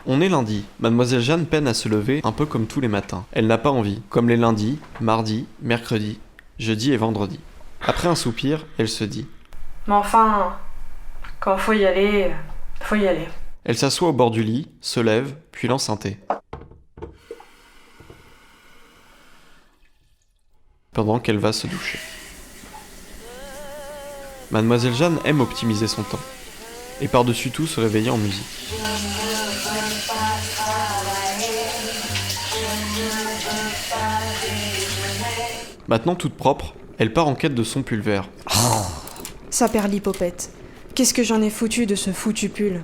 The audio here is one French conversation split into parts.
On est lundi. Mademoiselle Jeanne peine à se lever, un peu comme tous les matins. Elle n'a pas envie, comme les lundis, mardis, mercredis, jeudi et vendredi. Après un soupir, elle se dit. Mais enfin, quand faut y aller, faut y aller. Elle s'assoit au bord du lit, se lève, puis lance un thé. Pendant qu'elle va se doucher. Mademoiselle Jeanne aime optimiser son temps. Et par-dessus tout se réveiller en musique. Maintenant toute propre, elle part en quête de son pull vert. Ça perd l'hypopète. Qu'est-ce que j'en ai foutu de ce foutu pull?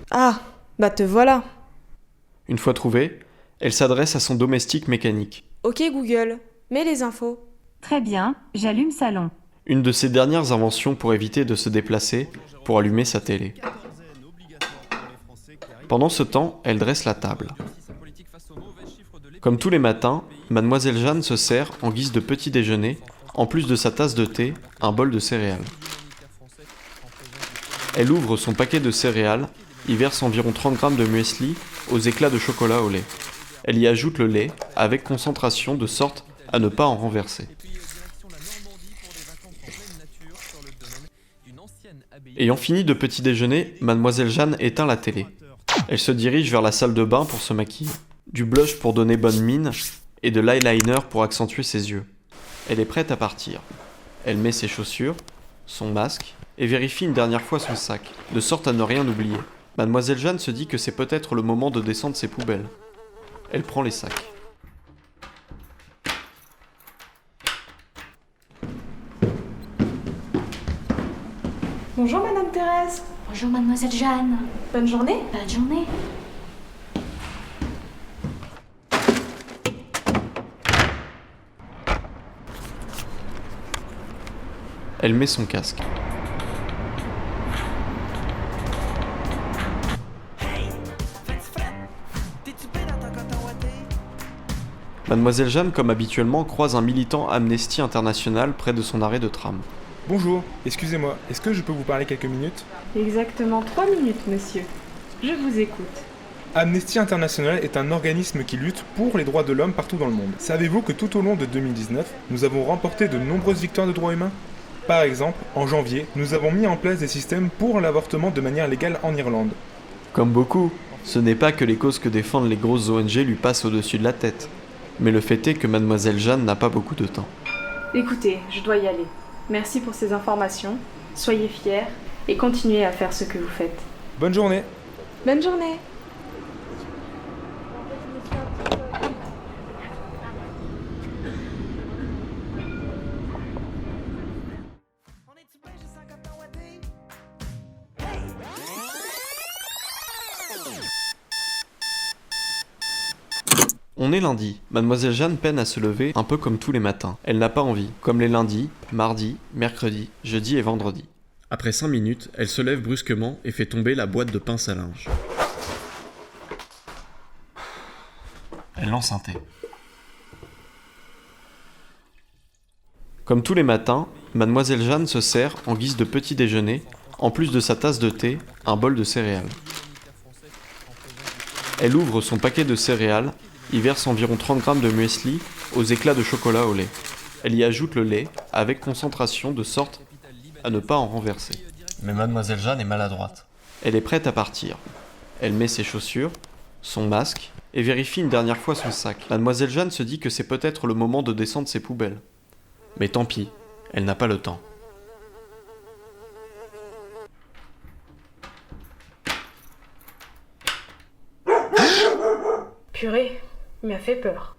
Ah, bah te voilà. Une fois trouvée, elle s'adresse à son domestique mécanique. Ok Google, mets les infos. Très bien, j'allume salon. Une de ses dernières inventions pour éviter de se déplacer, pour allumer sa télé. Pendant ce temps, elle dresse la table. Comme tous les matins, Mademoiselle Jeanne se sert, en guise de petit déjeuner, en plus de sa tasse de thé, un bol de céréales. Elle ouvre son paquet de céréales, y verse environ 30 grammes de muesli aux éclats de chocolat au lait. Elle y ajoute le lait, avec concentration de sorte à ne pas en renverser. Ayant fini de petit déjeuner, Mademoiselle Jeanne éteint la télé. Elle se dirige vers la salle de bain pour se maquiller. Du blush pour donner bonne mine et de l'eyeliner pour accentuer ses yeux. Elle est prête à partir. Elle met ses chaussures, son masque et vérifie une dernière fois son sac, de sorte à ne rien oublier. Mademoiselle Jeanne se dit que c'est peut-être le moment de descendre ses poubelles. Elle prend les sacs. Bonjour Madame Thérèse. Bonjour mademoiselle Jeanne. Bonne journée. Bonne journée. Elle met son casque. Mademoiselle Jeanne, comme habituellement, croise un militant Amnesty International près de son arrêt de tram. Bonjour, excusez-moi, est-ce que je peux vous parler quelques minutes? Exactement 3 minutes, monsieur. Je vous écoute. Amnesty International est un organisme qui lutte pour les droits de l'homme partout dans le monde. Savez-vous que tout au long de 2019, nous avons remporté de nombreuses victoires de droits humains? Par exemple, en janvier, nous avons mis en place des systèmes pour l'avortement de manière légale en Irlande. Comme beaucoup, ce n'est pas que les causes que défendent les grosses ONG lui passent au-dessus de la tête. Mais le fait est que Mademoiselle Jeanne n'a pas beaucoup de temps. Écoutez, je dois y aller. Merci pour ces informations. Soyez fiers et continuez à faire ce que vous faites. Bonne journée! Bonne journée. On est lundi. Mademoiselle Jeanne peine à se lever, un peu comme tous les matins. Elle n'a pas envie, comme les lundis, mardis, mercredis, jeudi et vendredi. Après 5 minutes, elle se lève brusquement et fait tomber la boîte de pince à linge. Elle lance un thé. Comme tous les matins, Mademoiselle Jeanne se sert, en guise de petit déjeuner, en plus de sa tasse de thé, un bol de céréales. Elle ouvre son paquet de céréales, y verse environ 30 grammes de muesli aux éclats de chocolat au lait. Elle y ajoute le lait, avec concentration de sorte à ne pas en renverser. Mais Mademoiselle Jeanne est maladroite. Elle est prête à partir. Elle met ses chaussures, son masque, et vérifie une dernière fois son sac. Mademoiselle Jeanne se dit que c'est peut-être le moment de descendre ses poubelles. Mais tant pis, elle n'a pas le temps. Purée, il m'a fait peur.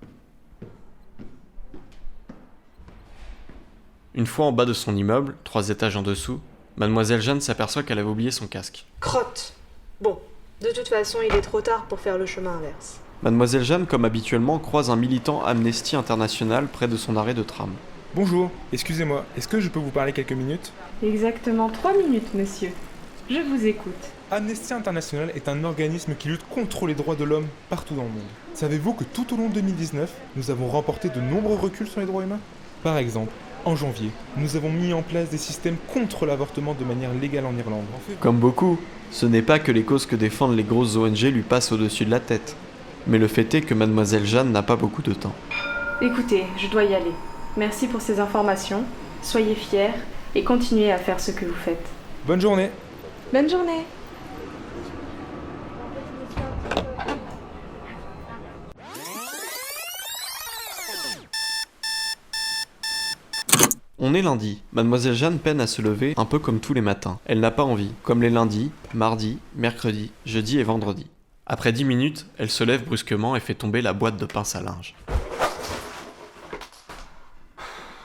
Une fois en bas de son immeuble, 3 étages en dessous, Mademoiselle Jeanne s'aperçoit qu'elle avait oublié son casque. Crotte. Bon, de toute façon, il est trop tard pour faire le chemin inverse. Mademoiselle Jeanne, comme habituellement, croise un militant Amnesty International près de son arrêt de tram. Bonjour, excusez-moi, est-ce que je peux vous parler quelques minutes? Exactement 3 minutes, monsieur. Je vous écoute. Amnesty International est un organisme qui lutte contre les droits de l'homme partout dans le monde. Savez-vous que tout au long de 2019, nous avons remporté de nombreux reculs sur les droits humains? Par exemple, En janvier, nous avons mis en place des systèmes contre l'avortement de manière légale en Irlande. Comme beaucoup, ce n'est pas que les causes que défendent les grosses ONG lui passent au-dessus de la tête. Mais le fait est que mademoiselle Jeanne n'a pas beaucoup de temps. Écoutez, je dois y aller. Merci pour ces informations. Soyez fiers et continuez à faire ce que vous faites. Bonne journée. Bonne journée. On est lundi. Mademoiselle Jeanne peine à se lever un peu comme tous les matins. Elle n'a pas envie, comme les lundis, mardis, mercredis, jeudi et vendredi. Après 10 minutes, elle se lève brusquement et fait tomber la boîte de pince à linge.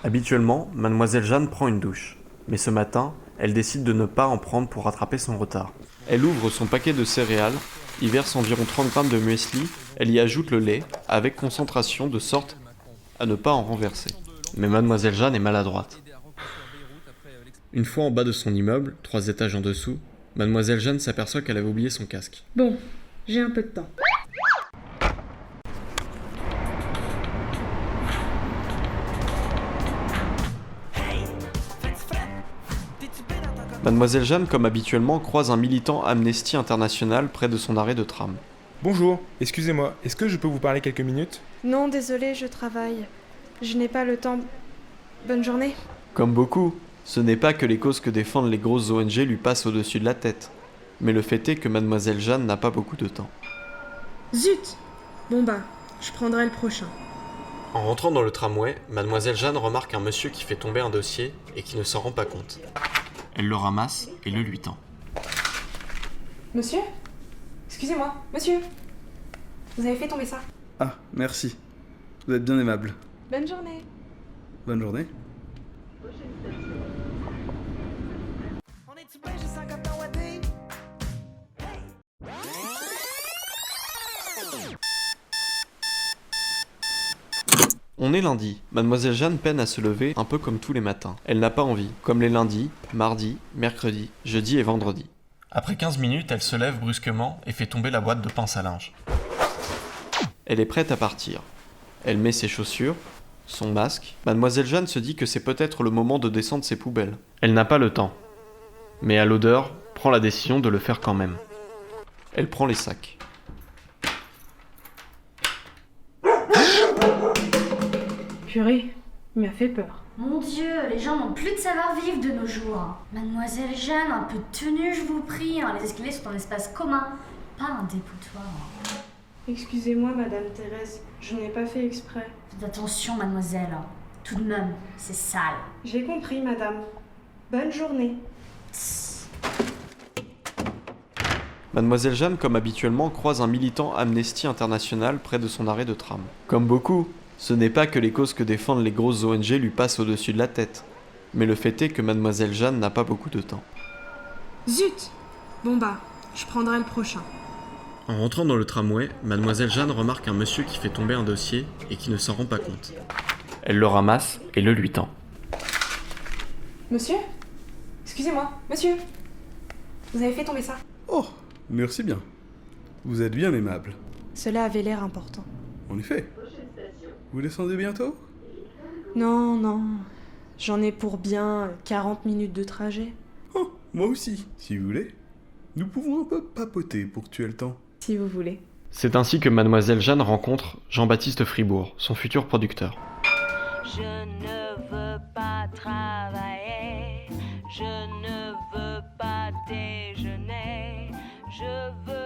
Habituellement, mademoiselle Jeanne prend une douche. Mais ce matin, elle décide de ne pas en prendre pour rattraper son retard. Elle ouvre son paquet de céréales, y verse environ 30 grammes de muesli, elle y ajoute le lait, avec concentration de sorte à ne pas en renverser. Mais mademoiselle Jeanne est maladroite. Une fois en bas de son immeuble, 3 étages en dessous, mademoiselle Jeanne s'aperçoit qu'elle avait oublié son casque. Bon, j'ai un peu de temps. Mademoiselle Jeanne, comme habituellement, croise un militant Amnesty International près de son arrêt de tram. Bonjour, excusez-moi, est-ce que je peux vous parler quelques minutes? Non, désolé, je travaille. Je n'ai pas le temps. Bonne journée. Comme beaucoup, ce n'est pas que les causes que défendent les grosses ONG lui passent au-dessus de la tête. Mais le fait est que mademoiselle Jeanne n'a pas beaucoup de temps. Zut. Bon bah, je prendrai le prochain. En rentrant dans le tramway, mademoiselle Jeanne remarque un monsieur qui fait tomber un dossier et qui ne s'en rend pas compte. Elle le ramasse et le lui tend. Monsieur? Excusez-moi, monsieur. Vous avez fait tomber ça. Ah, merci. Vous êtes bien aimable. Bonne journée. Bonne journée. On est lundi. Mademoiselle Jeanne peine à se lever un peu comme tous les matins. Elle n'a pas envie, comme les lundis, mardis, mercredis, jeudi et vendredi. Après 15 minutes, elle se lève brusquement et fait tomber la boîte de pince à linge. Elle est prête à partir. Elle met ses chaussures, son masque. Mademoiselle Jeanne se dit que c'est peut-être le moment de descendre ses poubelles. Elle n'a pas le temps. Mais à l'odeur, prend la décision de le faire quand même. Elle prend les sacs. Purée, il m'a fait peur. Mon Dieu, les gens n'ont plus de savoir-vivre de nos jours. Mademoiselle Jeanne, un peu de tenue, je vous prie. Les escaliers sont un espace commun, pas un dépotoir. Excusez-moi, Madame Thérèse, je n'ai pas fait exprès. Faites attention, mademoiselle. Tout de même, c'est sale. J'ai compris, Madame. Bonne journée. Mademoiselle Jeanne, comme habituellement, croise un militant Amnesty International près de son arrêt de tram. Comme beaucoup, ce n'est pas que les causes que défendent les grosses ONG lui passent au-dessus de la tête. Mais le fait est que mademoiselle Jeanne n'a pas beaucoup de temps. Zut. Bon bah, je prendrai le prochain. En rentrant dans le tramway, mademoiselle Jeanne remarque un monsieur qui fait tomber un dossier et qui ne s'en rend pas compte. Elle le ramasse et le lui tend. Monsieur? Excusez-moi, monsieur. Vous avez fait tomber ça. Oh, merci bien. Vous êtes bien aimable. Cela avait l'air important. En effet. Vous descendez bientôt? Non, non. J'en ai pour bien 40 minutes de trajet. Oh, moi aussi, si vous voulez. Nous pouvons un peu papoter pour tuer le temps. Si vous voulez. C'est ainsi que mademoiselle Jeanne rencontre Jean-Baptiste Fribourg, son futur producteur. Je ne veux pas travailler, je ne veux pas déjeuner, je veux